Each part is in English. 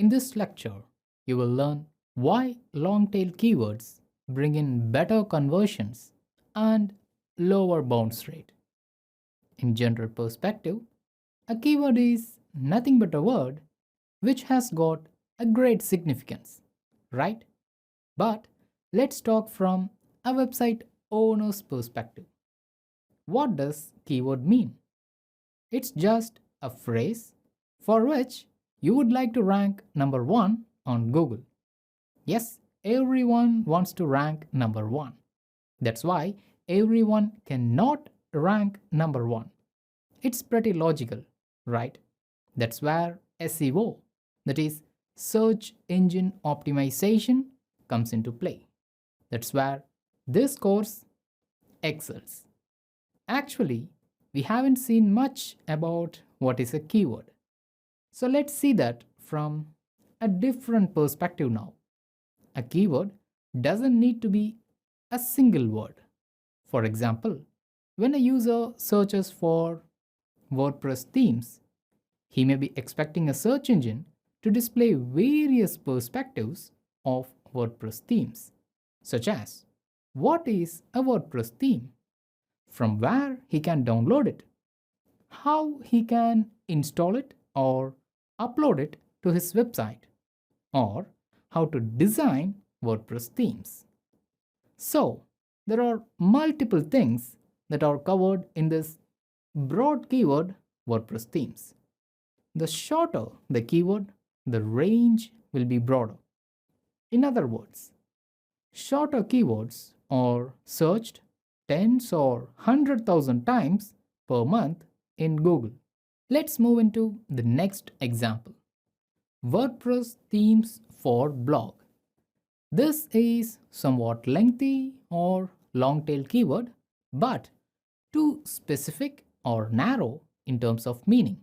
In this lecture, you will learn why long tail keywords bring in better conversions and lower bounce rate. In general perspective, a keyword is nothing but a word which has got a great significance, right? But let's talk from a website owner's perspective. What does keyword mean? It's just a phrase for which you would like to rank number 1 on Google. Yes, everyone wants to rank number 1. That's why everyone cannot rank number 1. It's pretty logical, right? That's where SEO, that is search engine optimization, comes into play. That's where this course excels. Actually, we haven't seen much about what is a keyword. So let's see that from a different perspective now. A keyword doesn't need to be a single word. For example, when a user searches for WordPress themes, he may be expecting a search engine to display various perspectives of WordPress themes, such as what is a WordPress theme, from where he can download it, how he can install it or upload it to his website, or how to design WordPress themes. So, there are multiple things that are covered in this broad keyword WordPress themes. The shorter the keyword, the range will be broader. In other words, shorter keywords are searched tens or 100,000 times per month in Google. Let's move into the next example. WordPress themes for blog. This is somewhat lengthy or long tail keyword, but too specific or narrow in terms of meaning,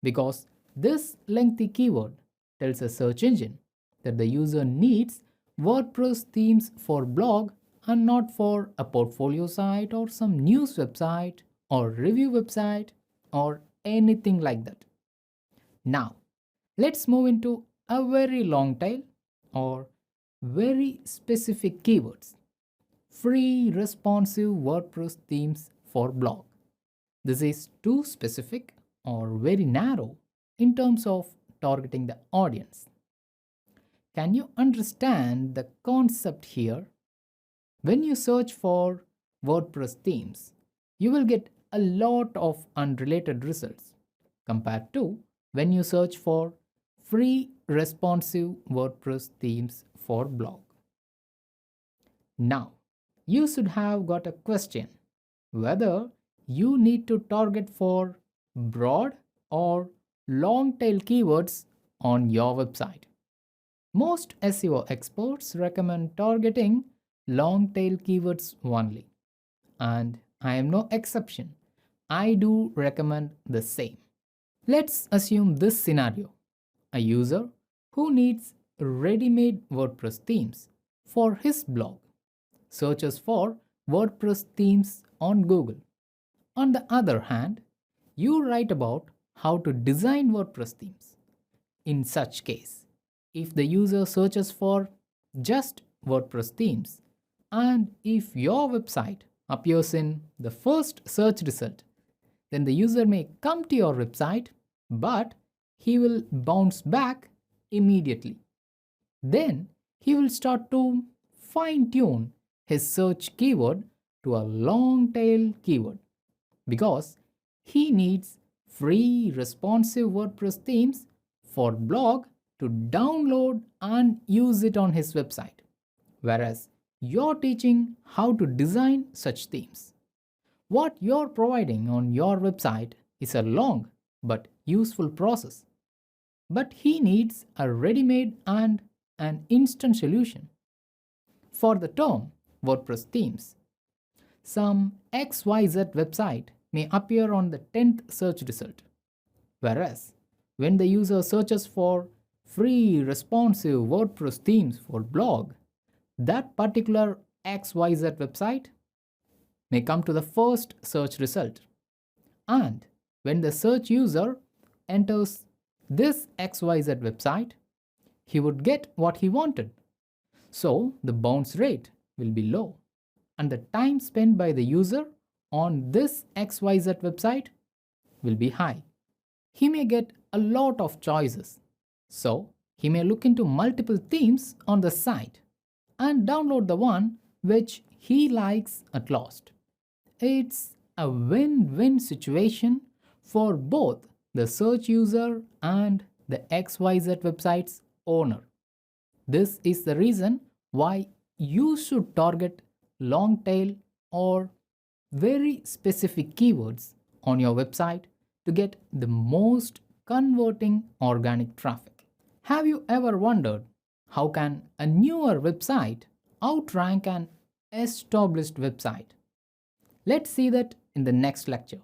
because this lengthy keyword tells a search engine that the user needs WordPress themes for blog and not for a portfolio site or some news website or review website or anything like that. Now, let's move into a very long tail or very specific keywords. Free responsive WordPress themes for blog. This is too specific or very narrow in terms of targeting the audience. Can you understand the concept here? When you search for WordPress themes, you will get a lot of unrelated results compared to when you search for free responsive WordPress themes for blog. Now, you should have got a question whether you need to target for broad or long tail keywords on your website. Most SEO experts recommend targeting long tail keywords only, and I am no exception. I do recommend the same. Let's assume this scenario: a user who needs ready made WordPress themes for his blog searches for WordPress themes on Google. On the other hand, you write about how to design WordPress themes. In such case, if the user searches for just WordPress themes and if your website appears in the first search result, then the user may come to your website, but he will bounce back immediately. Then he will start to fine tune his search keyword to a long tail keyword because he needs free responsive WordPress themes for blog to download and use it on his website, whereas you're teaching how to design such themes. What you're providing on your website is a long but useful process, but he needs a ready-made and an instant solution. For the term WordPress themes, some XYZ website may appear on the 10th search result, whereas when the user searches for free responsive WordPress themes for blog, that particular XYZ website may come to the first search result. And when the search user enters this XYZ website, he would get what he wanted. So the bounce rate will be low, and the time spent by the user on this XYZ website will be high. He may get a lot of choices, so he may look into multiple themes on the site and download the one which he likes at last. It's a win win situation for both the search user and the XYZ website's owner. This is the reason why you should target long tail or very specific keywords on your website to get the most converting organic traffic. Have you ever wondered how can a newer website outrank an established website? Let's see that in the next lecture.